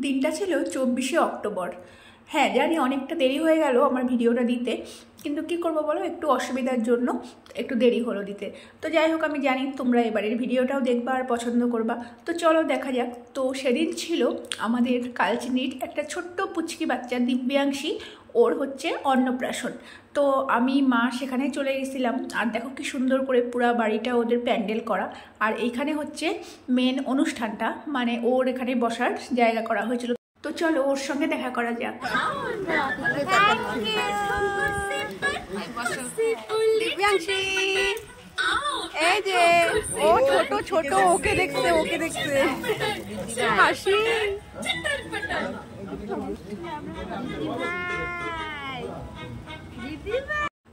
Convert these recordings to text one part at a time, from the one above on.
দিনটা ছিল 24শে অক্টোবর। হ্যাঁ জানি অনেকটা দেরি হয়ে গেল আমার ভিডিওটা দিতে, কিন্তু কি করব বলো, একটু অসুবিধার জন্য একটু দেরি হলো দিতে। তো যাই হোক, আমি জানি তোমরা এবারের ভিডিওটাও দেখবা আর পছন্দ করবা, তো চলো দেখা যাক। তো সেদিন ছিল আমাদের কালচিনির একটা ছোট্ট পুচকি বাচ্চা দিব্যাংশী, ওর হচ্ছে অন্নপ্রাশন। তো আমি মা সেখানে চলে গেছিলাম, আর দেখো কি সুন্দর করে পুরো বাড়িটা ওদের প্যান্ডেল করা। আর এইখানে হচ্ছে মেন অনুষ্ঠানটা, মানে ওর এখানে বসার জায়গা করা হয়েছিল। তো চলো ওর সঙ্গে দেখা করা যাক। এই যে ও ছোট ছোট, ওকে দেখছে হাসি।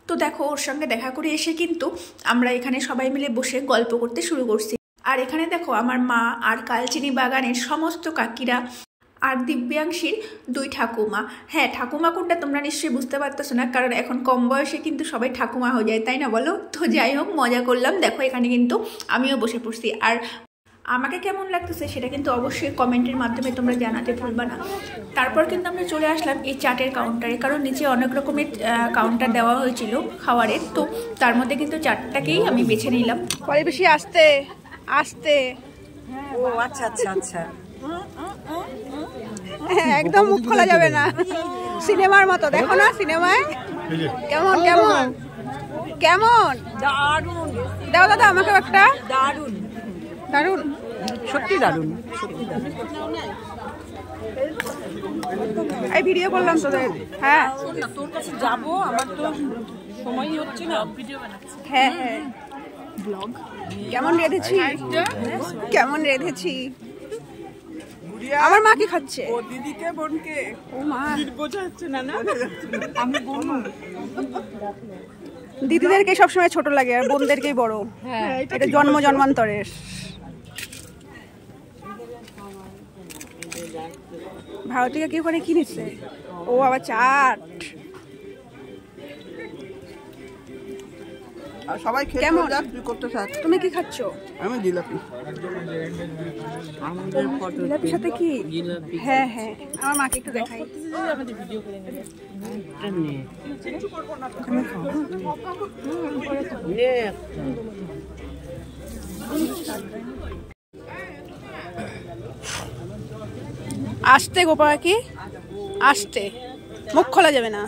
তো দেখো ওর সঙ্গে দেখা করে এসে কিন্তু আমরা এখানে সবাই মিলে বসে গল্প করতে শুরু করছি। আর এখানে দেখো আমার মা আর কালচিনি বাগানের সমস্ত কাকিরা আর দিব্যাংশীর দুই ঠাকুমা। হ্যাঁ, ঠাকুমা কোনটা তোমরা নিশ্চয়ই বুঝতে পারতেছো না, কারণ এখন কম বয়সে কিন্তু সবাই ঠাকুমা হয়ে যায়, তাই না বলো? তো যাই হোক, মজা করলাম। দেখো এখানে কিন্তু আমিও বসে পড়ছি, আর আমাকে কেমন লাগতেছে সেটা কিন্তু অবশ্যই কমেন্টের মাধ্যমে তোমরা জানাতে ভুলবা না। তারপর কিন্তু আমরা চলে আসলাম এই চাটের কাউন্টারে, কারণ নিচে অনেক রকমের কাউন্টার দেওয়া হয়েছিল খাবারের, তো তার মধ্যে কিন্তু চাটটাকেই আমি বেছে নিলাম। পরে বেশি আস্তে আস্তে। ও আচ্ছা আচ্ছা আচ্ছা, একদম মুখ খোলা যাবে না, সিনেমার মতো। দেখো না সিনেমায় কেমন কেমন কেমন দারুণ। দাও দাদা আমাকে একটা। দারুণ দারুণ, সত্যি দারুণ। এই ভিডিও করলাম তোদের। হ্যাঁ তোর কাছে যাবো, আমার তো সময়ই হচ্ছে না। হ্যাঁ হ্যাঁ, ব্লগ কেমন রেঁধেছি, কেমন রেঁধেছি। আমার মা কি খাচ্ছে? ও দিদিকে বোনকে। ও মা, বোঝা যাচ্ছে না না, আমি বোন। দিদিদেরকে সবসময় ছোট লাগে আর বোনদেরকেই বড়। হ্যাঁ, এটা জন্ম জন্মান্তরের। ভারতীয় কি ওখানে কিনেছে? ও আবার চাট। আর সবাই খেয়ে কেমন? তুই করতে থাক। তুমি কি খাচ্ছ? আমি জিলাপি। জিলাপির সাথে কি? হ্ঁ হ্যাঁ, আমার মাকে একটু দেখাই। আস্তে গোপা কি, আস্তে, মুখ খোলা যাবে না,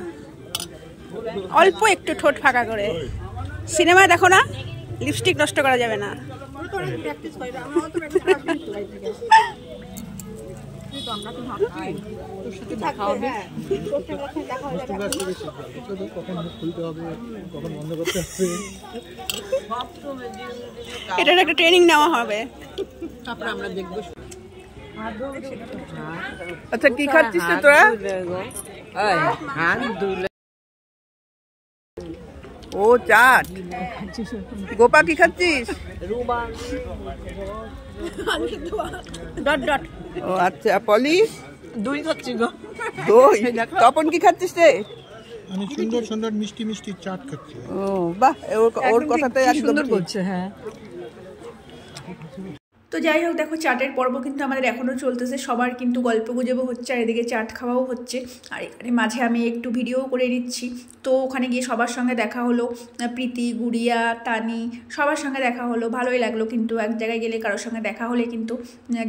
অল্প একটু ঠোঁট ফাঁকা করে। সিনেমায় দেখো না, লিপস্টিক নষ্ট করা যাবে না। এটার একটা ট্রেনিং নেওয়া হবে, তারপর আমরা দেখবো। আচ্ছা কি খাচ্ছিস তোরা? ও চাট। গোপা কি খাচ্ছিস? Dot dot. ও আচ্ছা, পলি দই খাচ্ছি গো। দই। তপন কি খাচ্ছিস রে? আমি সুন্দর সুন্দর মিষ্টি মিষ্টি চাট খাচ্ছি। ও বাহ, ওর কথাতে সুন্দর বলছে। হ্যাঁ, তো যাই হোক, দেখো চাটের পর্ব কিন্তু আমাদের এখনও চলতেছে, সবার কিন্তু গল্প গুজবও হচ্ছে আর এদিকে চাট খাওয়াও হচ্ছে। আর এখানে মাঝে আমি একটু ভিডিও করে নিচ্ছি। তো ওখানে গিয়ে সবার সঙ্গে দেখা হলো, প্রীতি, গুড়িয়া, তানি, সবার সঙ্গে দেখা হলো, ভালোই লাগলো। কিন্তু এক জায়গায় গেলে কারোর সঙ্গে দেখা হলে কিন্তু,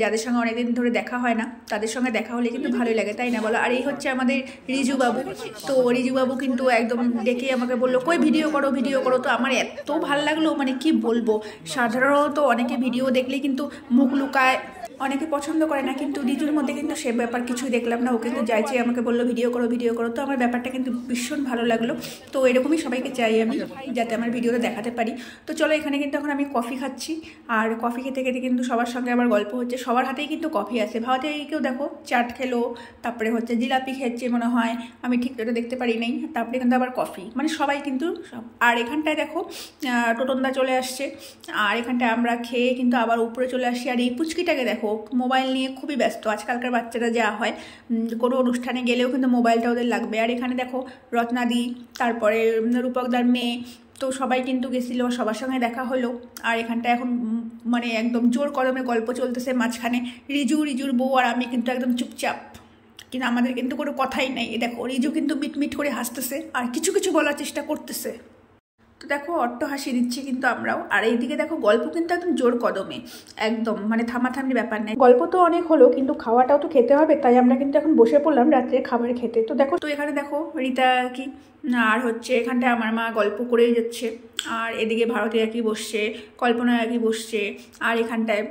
যাদের সঙ্গে অনেকদিন ধরে দেখা হয় না তাদের সঙ্গে দেখা হলে কিন্তু ভালোই লাগে, তাই না বলো? আর এই হচ্ছে আমাদের রিজুবাবু। তো রিজুবাবু কিন্তু একদম ডেকে আমাকে বললো কই ভিডিও করো ভিডিও করো। তো আমার এত ভালো লাগলো, মানে কি বলবো। সাধারণত অনেকে ভিডিও দেখলে কিন্তু মুখ লুকায়, অনেকে পছন্দ করে না, কিন্তু রিজুর মধ্যে কিন্তু সে ব্যাপার কিছুই দেখলাম না। ও কিন্তু চাইছে আমাকে বললো ভিডিও করো ভিডিও করো। তো আমার ব্যাপারটা কিন্তু ভীষণ ভালো লাগলো। তো এরকমই সবাইকে চাই আমি, যাতে আমার ভিডিওটা দেখাতে পারি। তো চলো, এখানে কিন্তু এখন আমি কফি খাচ্ছি, আর কফি খেতে খেতে কিন্তু সবার সঙ্গে আবার গল্প হচ্ছে। সবার হাতেই কিন্তু কফি আছে। ভারতে কেউ দেখো চাট খেলো, তারপরে হচ্ছে জিলাপি খেচ্ছে মনে হয়, আমি ঠিক ওটা দেখতে পারি নাই। তারপরে কিন্তু আবার কফি, মানে সবাই কিন্তু সব। আর এখানটায় দেখো টোটনদা চলে আসছে, আর এখানটায় আমরা খেয়ে কিন্তু আবার উপরে চলে আসি। আর এই পুচকিটাকে দেখো মোবাইল নিয়ে খুবই ব্যস্ত। আজকালকার বাচ্চারা যা হয়, কোনো অনুষ্ঠানে গেলেও কিন্তু মোবাইলটা ওদের লাগবে। আর এখানে দেখো রত্নাদি, তারপরে রূপকদার মেয়ে, তো সবাই কিন্তু গেছিলো, সবার সঙ্গে দেখা হলো। আর এখানটা এখন মানে একদম জোর কদমে গল্প চলতেছে, মাঝখানে রিজুর বউ আর আমি কিন্তু একদম চুপচাপ, কিন্তু আমাদের কিন্তু কোনো কথাই নাই। দেখো রিজু কিন্তু মিটমিট করে হাসতেছে আর কিছু কিছু বলার চেষ্টা করতেছে। তো দেখো অট্ট হাসি দিচ্ছি কিন্তু আমরাও। আর এইদিকে দেখো গল্প কিন্তু একদম জোর কদমে, একদম মানে থামাথামির ব্যাপার নেই। গল্প তো অনেক হলো, কিন্তু খাওয়াটাও তো খেতে হবে, তাই আমরা কিন্তু এখন বসে পড়লাম রাত্রের খাবার খেতে। তো দেখো, তো এখানে দেখো রীতা কি আর হচ্ছে এখানটায় আমার মা গল্প করেই যাচ্ছে, আর এদিকে ভারতী একই বসছে, কল্পনা একই বসছে, আর এখানটায়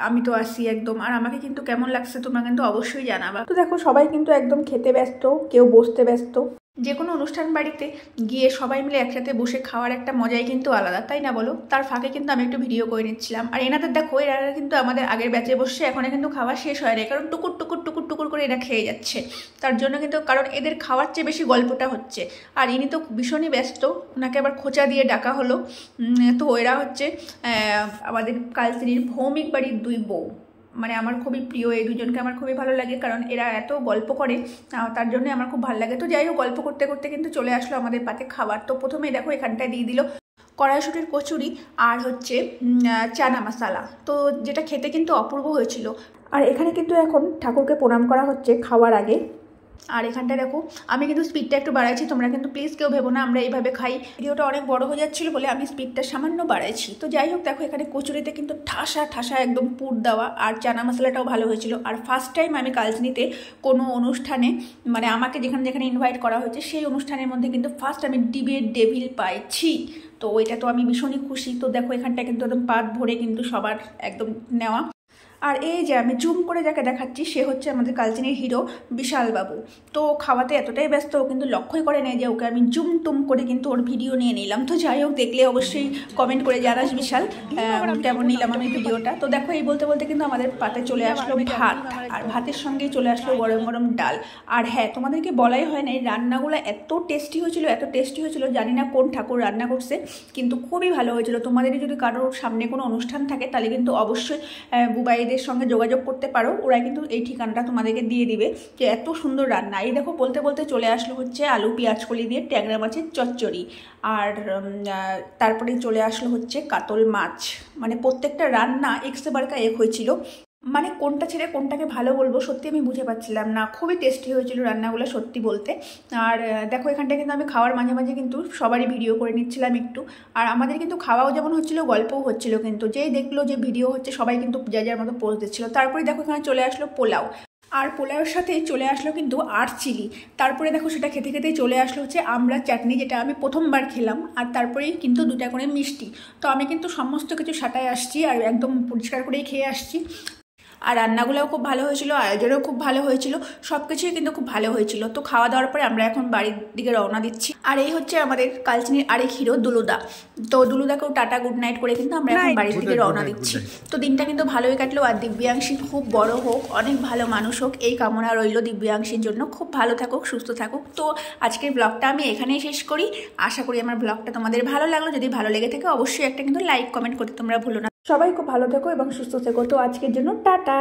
আমি তো আসি একদম। আর আমাকে কিন্তু কেমন লাগছে তোমরা কিন্তু অবশ্যই জানাবা। তো দেখো সবাই কিন্তু একদম খেতে ব্যস্ত, কেউ বসতে ব্যস্ত। যে কোনো অনুষ্ঠান বাড়িতে গিয়ে সবাই মিলে একসাথে বসে খাওয়ার একটা মজাই কিন্তু আলাদা, তাই না বলো? তার ফাঁকে কিন্তু আমি একটু ভিডিও করে নিচ্ছিলাম। আর এনাদের দেখো, এরা কিন্তু আমাদের আগের ব্যাচে বসে, এখন কিন্তু খাওয়া শেষ হয় না, কারণ টুকুর টুকুর টুকুর টুকুর করে এরা খেয়ে যাচ্ছে। তার জন্য কিন্তু, কারণ এদের খাওয়ার চেয়ে বেশি গল্পটা হচ্ছে। আর ইনি তো ভীষণই ব্যস্ত, ওনাকে আবার খোঁচা দিয়ে ডাকা হলো। তো এরা হচ্ছে আমাদের কালচিনির ভৌমিক বাড়ির দুই বউ, মানে আমার খুবই প্রিয়। এই দুজনকে আমার খুবই ভালো লাগে, কারণ এরা এত গল্প করে, তার জন্য আমার খুব ভালো লাগে। তো যাই হোক, গল্প করতে করতে কিন্তু চলে আসলো আমাদের পাতে খাবার। তো প্রথমেই দেখো এখানটায় দিয়ে দিল কড়াইশুঁটির কচুরি আর হচ্ছে চানা মশালা, তো যেটা খেতে কিন্তু অপূর্ব হয়েছিল। আর এখানে কিন্তু এখন ঠাকুরকে প্রণাম করা হচ্ছে খাওয়ার আগে। আর এখানটায় দেখো আমি কিন্তু স্পিডটা একটু বাড়াইছি, তোমরা কিন্তু প্লিজ কেউ ভেবো না আমরা এইভাবে খাই। ভিডিওটা অনেক বড় হয়ে যাচ্ছিলো বলে আমি স্পিডটা সামান্য বাড়াইছি। তো যাই হোক, দেখো এখানে কচুরিতে কিন্তু ঠাসা ঠাসা একদম পুর দেওয়া, আর চানা মশলাটাও ভালো হয়েছিল। আর ফার্স্ট টাইম আমি কালচিনিতে কোনো অনুষ্ঠানে, মানে আমাকে যেখানে যেখানে ইনভাইট করা হয়েছে সেই অনুষ্ঠানের মধ্যে কিন্তু ফার্স্ট আমি ডিবের ডেভিল পাইছি। তো এটা তো আমি ভীষণই খুশি। তো দেখো এখানটা কিন্তু একদম পাত ভরে কিন্তু সবার একদম নেওয়া। আর এই যে আমি জুম করে যাকে দেখাচ্ছি সে হচ্ছে আমাদের কালচিনির হিরো বিশাল বাবু। তো খাওয়াতে এতটাই ব্যস্ত, ও কিন্তু লক্ষ্যই করে নেয় যে ওকে আমি জুম টুম করে কিন্তু ওর ভিডিও নিয়ে নিলাম। তো যাই হোক, দেখলে অবশ্যই কমেন্ট করে জানাস বিশাল কেমন নিলাম আমি ভিডিওটা। তো দেখো এই বলতে বলতে কিন্তু আমাদের পাতে চলে আসলো ভাত, আর ভাতের সঙ্গেই চলে আসলো গরম গরম ডাল। আর হ্যাঁ, তোমাদেরকে বলাই হয় না, এই রান্নাগুলো এত টেস্টি হয়েছিল, এত টেস্টি হয়েছিল, জানি না কোন ঠাকুর রান্না করছে, কিন্তু খুবই ভালো হয়েছিল। তোমাদের যদি কারোর সামনে কোনো অনুষ্ঠান থাকে তাহলে কিন্তু অবশ্যই বুবাই সঙ্গে যোগাযোগ করতে পারো, ওরা কিন্তু এই ঠিকানাটা তোমাদেরকে দিয়ে দিবে, যে এত সুন্দর রান্না। এই দেখো বলতে বলতে চলে আসলো হচ্ছে আলু পেঁয়াজ কলি দিয়ে ট্যাংরা মাছের চচ্চড়ি, আর তারপরে চলে আসলো হচ্ছে কাতল মাছ। মানে প্রত্যেকটা রান্না একশো বারকা এক হয়েছিল, মানে কোনটা ছেড়ে কোনটাকে ভালো বলবো সত্যি আমি বুঝে পাচ্ছিলাম না। খুবই টেস্টি হয়েছিল রান্নাগুলো সত্যি বলতে। আর দেখো এখানটা কিন্তু আমি খাওয়ার মাঝে মাঝে কিন্তু সবারই ভিডিও করে নিচ্ছিলাম একটু। আর আমাদের কিন্তু খাওয়াও যেমন হচ্ছিল, গল্পও হচ্ছিল, কিন্তু যেই দেখলো যে ভিডিও হচ্ছে সবাই কিন্তু যার যার মতো পোজ দিচ্ছিল। তারপরে দেখো এখানে চলে আসলো পোলাও, আর পোলাওয়ের সাথে চলে আসলো কিন্তু আর চিলি। তারপরে দেখো সেটা খেতে খেতেই চলে আসলো হচ্ছে আমড়ার চাটনি, যেটা আমি প্রথমবার খেলাম। আর তারপরেই কিন্তু 2টা করে মিষ্টি। তো আমি কিন্তু সমস্ত কিছু সাটায় আসছি আর একদম পরিষ্কার করেই খেয়ে আসছি। আর রান্নাগুলোও খুব ভালো হয়েছিল, আয়োজনও খুব ভালো হয়েছিল, সব কিছুই কিন্তু খুব ভালো হয়েছিল। তো খাওয়া দাওয়ার পরে আমরা এখন বাড়ির দিকে রওনা দিচ্ছি। আর এই হচ্ছে আমাদের কালচিনির আরেক হিরো দুলুদা। তো দুলুদাকেও টাটা গুড নাইট করে কিন্তু আমরা এখন বাড়ির দিকে রওনা দিচ্ছি। তো দিনটা কিন্তু ভালোই কাটলো। আর দিব্যাংশী খুব বড় হোক, অনেক ভালো মানুষ হোক, এই কামনা রইল দিব্যাংশীর জন্য। খুব ভালো থাকুক, সুস্থ থাকুক। তো আজকের ব্লগটা আমি এখানেই শেষ করি। আশা করি আমার ব্লগটা তোমাদের ভালো লাগলো। যদি ভালো লেগে থাকে অবশ্যই একটা কিন্তু লাইক কমেন্ট করতে তোমরা ভুলো না। সবাই খুব ভালো থেকো এবং সুস্থ থেকো। তো আজকের জন্য টাটা।